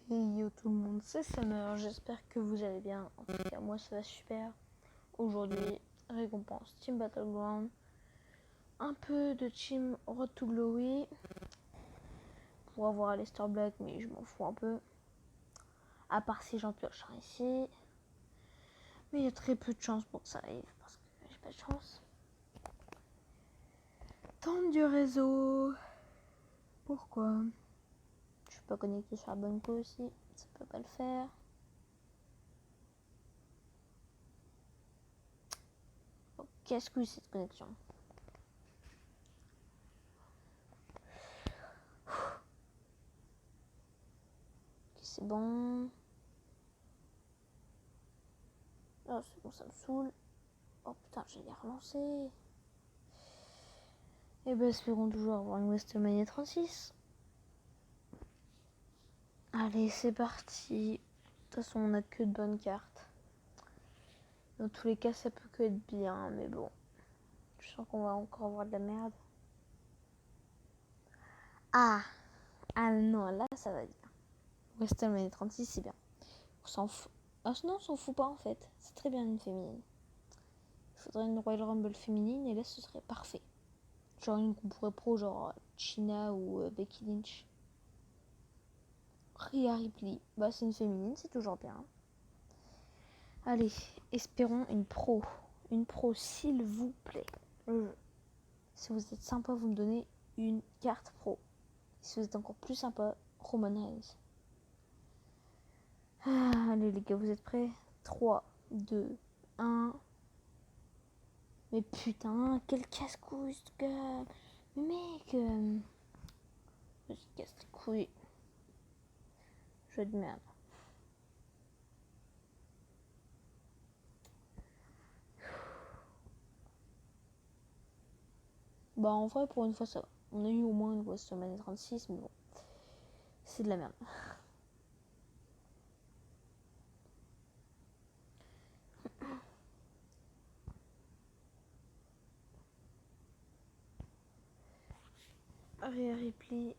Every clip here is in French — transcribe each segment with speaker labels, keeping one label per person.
Speaker 1: Hey yo tout le monde, c'est Summer, j'espère que vous allez bien. En tout cas, moi ça va super. Aujourd'hui, récompense Team Battleground, un peu de Team Road to Glory pour avoir Aleister Black, mais je m'en fous un peu. À part si j'en pioche un ici. Mais il y a très peu de chances pour que ça arrive parce que j'ai pas de chance. Tente du réseau. Pourquoi? Je suis pas connecté sur la bonne co aussi, ça peut pas le faire. Oh, qu'est-ce que c'est cette connexion? Ok, c'est bon. Oh, c'est bon, ça me saoule. Oh putain, j'ai les relancé. Et ben, espérons toujours avoir une WrestleMania 36. Allez, c'est parti. De toute façon, on a que de bonnes cartes. Dans tous les cas, ça peut que être bien, mais bon. Je sens qu'on va encore avoir de la merde. Ah non, là, ça va bien. WrestleMania 36, c'est bien. On s'en fout. Ah non, on s'en fout pas en fait. C'est très bien une féminine. Il faudrait une Royal Rumble féminine et là, ce serait parfait. Genre une qu'on pourrait pro, genre Chyna ou Becky Lynch. Rhea Ripley, bah c'est une féminine, c'est toujours bien. Allez, espérons une pro. Une pro, s'il vous plaît. Si vous êtes sympa, vous me donnez une carte pro. Si vous êtes encore plus sympa, Roman Reigns. Allez les gars, vous êtes prêts? 3, 2, 1. Mais putain, quel casse-couille ce gars. Mais mec, je casse les couilles. Jeu de merde. Bah en vrai, pour une fois, ça va. On a eu au moins une WrestleMania 36, mais bon. C'est de la merde. Rhea Ripley.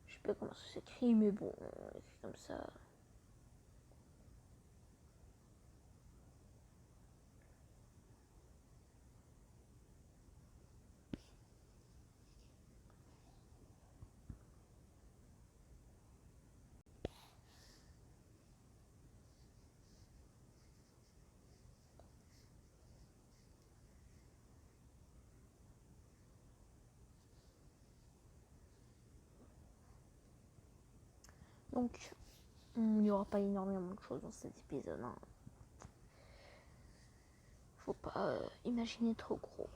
Speaker 1: Je sais pas comment ça s'écrit, mais bon, c'est comme ça. Donc, il n'y aura pas énormément de choses dans cet épisode. Hein. Faut pas imaginer trop gros.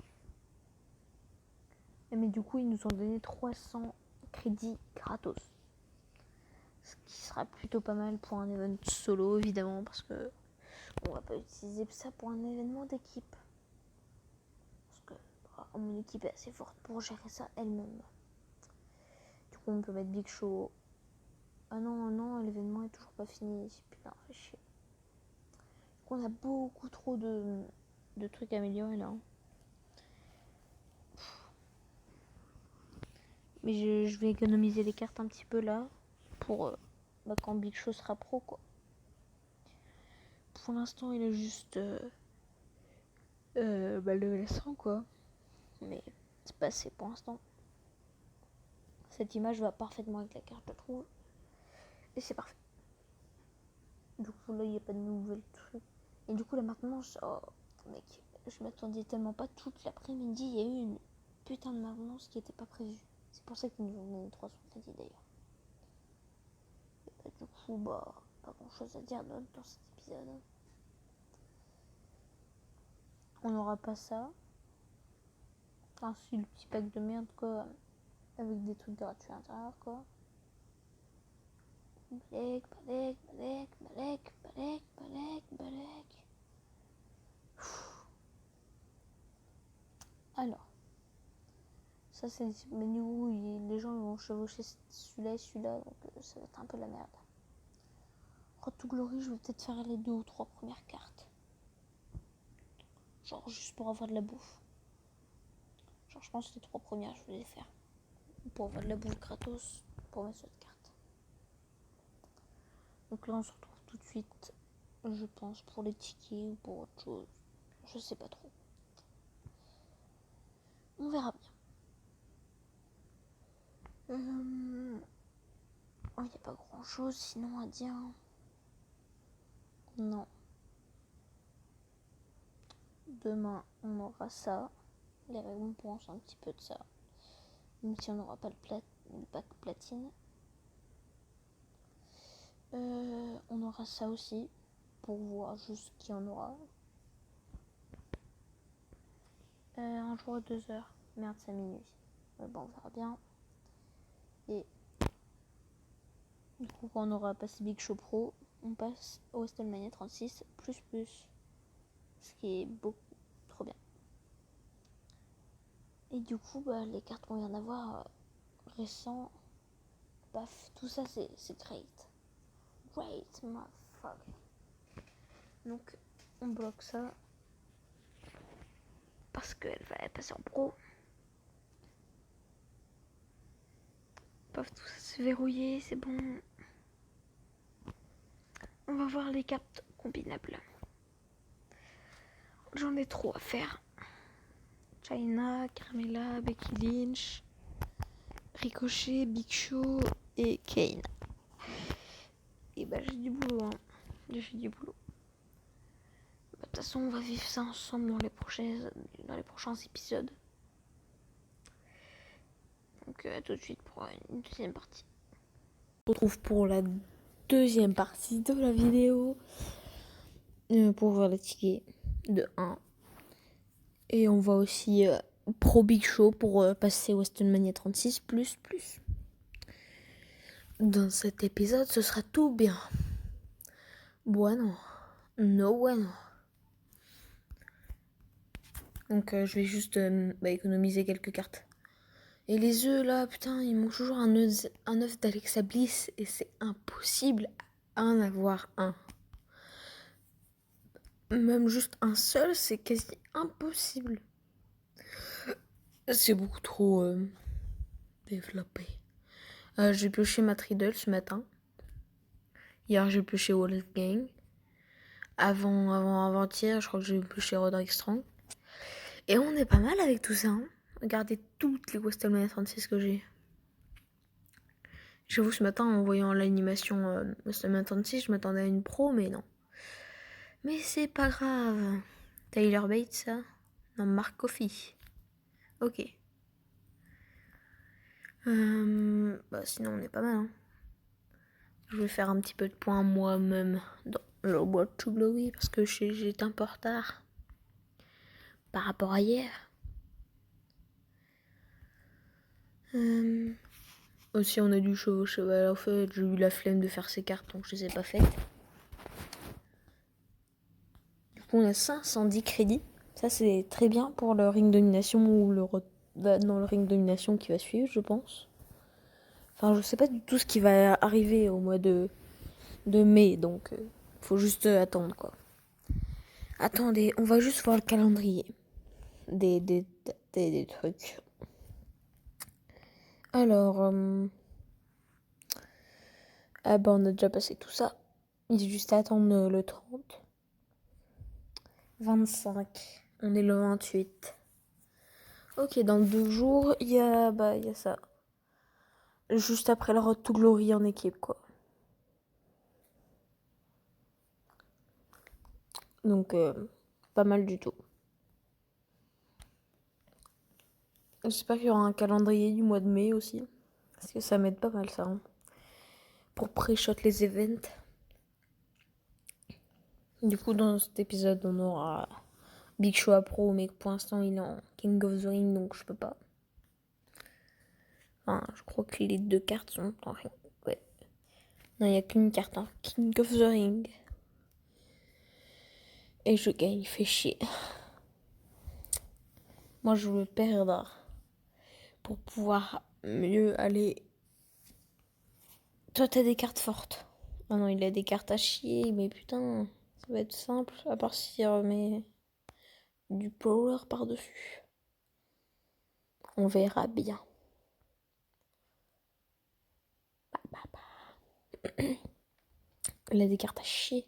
Speaker 1: Mais du coup, ils nous ont donné 300 crédits gratos. Ce qui sera plutôt pas mal pour un event solo, évidemment, parce que on va pas utiliser ça pour un événement d'équipe. Parce que mon équipe est assez forte pour gérer ça elle-même. Du coup, on peut mettre Big Show. Ah non, l'événement est toujours pas fini. Putain, fait chier. Du coup, on a beaucoup trop de trucs à améliorer là. Mais je vais économiser les cartes un petit peu là. Pour quand Big Show sera pro, quoi. Pour l'instant, il est juste level 100, quoi. Mais c'est pas assez pour l'instant. Cette image va parfaitement avec la carte, je trouve. Et c'est parfait. Du coup, là, il n'y a pas de nouvelles trucs. Et du coup, là, maintenant, mec, je m'attendais tellement pas. Toute l'après-midi, il y a eu une putain de maintenance qui était pas prévue. C'est pour ça qu'ils nous ont donné 300 crédits, d'ailleurs. Et bah, du coup, pas grand-chose à dire dans cet épisode. On n'aura pas ça. Enfin, si, le petit pack de merde, quoi. Avec des trucs gratuits à l'intérieur, quoi. Balek. Alors, ça c'est des menus où les gens vont chevaucher celui-là et celui-là, donc ça va être un peu la merde. Road to Glory, je vais peut-être faire les 2 ou 3 premières cartes. Genre juste pour avoir de la bouffe. Genre je pense que les 3 premières, je vais les faire. pour avoir de la bouffe gratos pour mettre sur cette carte. Donc là on se retrouve tout de suite, je pense, pour les tickets ou pour autre chose. Je sais pas trop. On verra bien. Oh, il n'y a pas grand chose sinon à dire. Non. Demain on aura ça. Les récompenses un petit peu de ça. Même si on n'aura pas le pack platine. On aura ça aussi. Pour voir juste qui en aura. Un jour à 2h. Merde, c'est à minuit. Bon, on verra bien. Et du coup, quand on aura passé Big Show Pro, on passe au WrestleMania 36 plus. Ce qui est beaucoup trop bien. Et du coup, bah, les cartes qu'on vient d'avoir récents, paf, tout ça c'est great. Great, motherfucker. Donc, on bloque ça. Parce qu'elle va passer en pro. Paf, tout ça c'est verrouillé, c'est bon. On va voir les cartes combinables. J'en ai trop à faire. Chyna, Carmella, Becky Lynch, Ricochet, Big Show et Kane. Et bah j'ai du boulot, hein. J'ai du boulot. De toute façon, on va vivre ça ensemble dans les prochains épisodes. Donc à tout de suite pour une deuxième partie. On se retrouve pour la deuxième partie de la vidéo. Pour voir les tickets de 1. Et on va aussi Pro Big Show pour passer WrestleMania 36 plus. Dans cet épisode, ce sera tout bien. Bueno. No bueno. Donc je vais juste économiser quelques cartes. Et les œufs là, putain, il manque toujours un œuf d'Alexa Bliss et c'est impossible à en avoir un. Même juste un seul, c'est quasi impossible. C'est beaucoup trop développé. J'ai pioché Matt Riddle ce matin. Hier, j'ai pioché Wolfgang. Avant-hier, je crois que j'ai pioché Roderick Strong. Et on est pas mal avec tout ça. Hein. Regardez toutes les WrestleMania 36 que j'ai. J'avoue, ce matin, en voyant l'animation WrestleMania 36, je m'attendais à une pro, mais non. Mais c'est pas grave. Tyler Bates, ça? Non, Mark Coffey. Ok. Sinon, on est pas mal. Hein. Je vais faire un petit peu de points moi-même dans le World to Glory parce que j'étais un peu en retard par rapport à hier. Aussi, on a du cheval. En fait, j'ai eu la flemme de faire ces cartes, donc je les ai pas faites. Du coup, on a 510 crédits. Ça, c'est très bien pour le ring domination ou dans le ring domination qui va suivre, je pense. Enfin, je sais pas du tout ce qui va arriver au mois de mai, donc faut juste attendre, quoi. Attendez, on va juste voir le calendrier des trucs. Alors, on a déjà passé tout ça. Il est juste à attendre le 30. 25. On est le 28. Ok, dans 2 jours, il y a ça. Juste après la Road to Glory en équipe, quoi. Donc, pas mal du tout. J'espère qu'il y aura un calendrier du mois de mai aussi. Parce que ça m'aide pas mal, ça. Hein. Pour pré-shot les events. Du coup, dans cet épisode, on aura Big Show à Pro, mais pour l'instant, il est en King of the Ring, donc je peux pas. Enfin, je crois que les 2 cartes sont en ring. Ouais. Non, il n'y a qu'une carte en King of the Ring. Et je gagne, fait chier. Moi, je veux perdre pour pouvoir mieux aller. Toi, t'as des cartes fortes. Ah non, il a des cartes à chier, mais putain, ça va être simple, à part si mais du power par-dessus. On verra bien. Elle a des cartes à chier.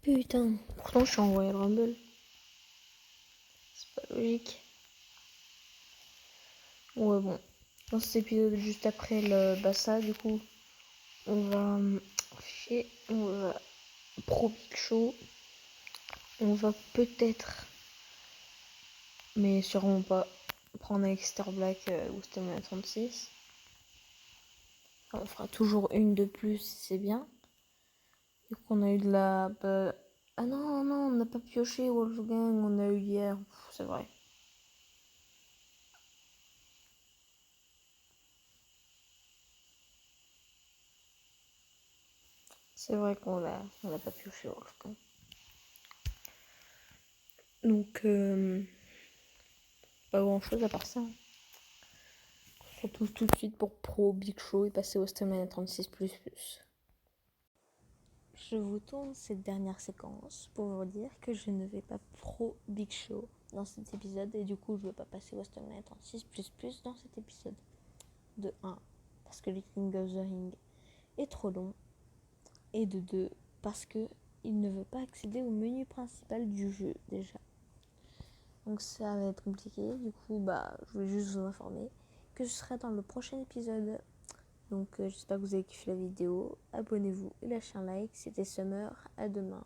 Speaker 1: Putain. Pourtant, je suis en Royal Rumble. C'est pas logique. Ouais, bon. Dans cet épisode, juste après le Bassa, du coup, on va on va Pro Big Show. On va peut-être, mais sûrement pas, prendre avec Star Black ou Stamina 36. On fera toujours une de plus, c'est bien. Du coup, on a eu de la... ah non, non, on n'a pas pioché Wolfgang, on a eu hier. C'est vrai. C'est vrai qu'on l'a pas pioché Wolfgang. Donc, pas grand chose à part ça. On se retrouve tout de suite pour Pro Big Show et passer au Stamina 36++. Je vous tourne cette dernière séquence pour vous dire que je ne vais pas Pro Big Show dans cet épisode et du coup je ne vais pas passer au Stamina 36++ dans cet épisode. De 1, parce que le King of the Ring est trop long, et de 2, parce que il ne veut pas accéder au menu principal du jeu déjà. Donc ça va être compliqué. Du coup, je voulais juste vous informer que ce sera dans le prochain épisode. Donc j'espère que vous avez kiffé la vidéo. Abonnez-vous et lâchez un like. C'était Summer. À demain.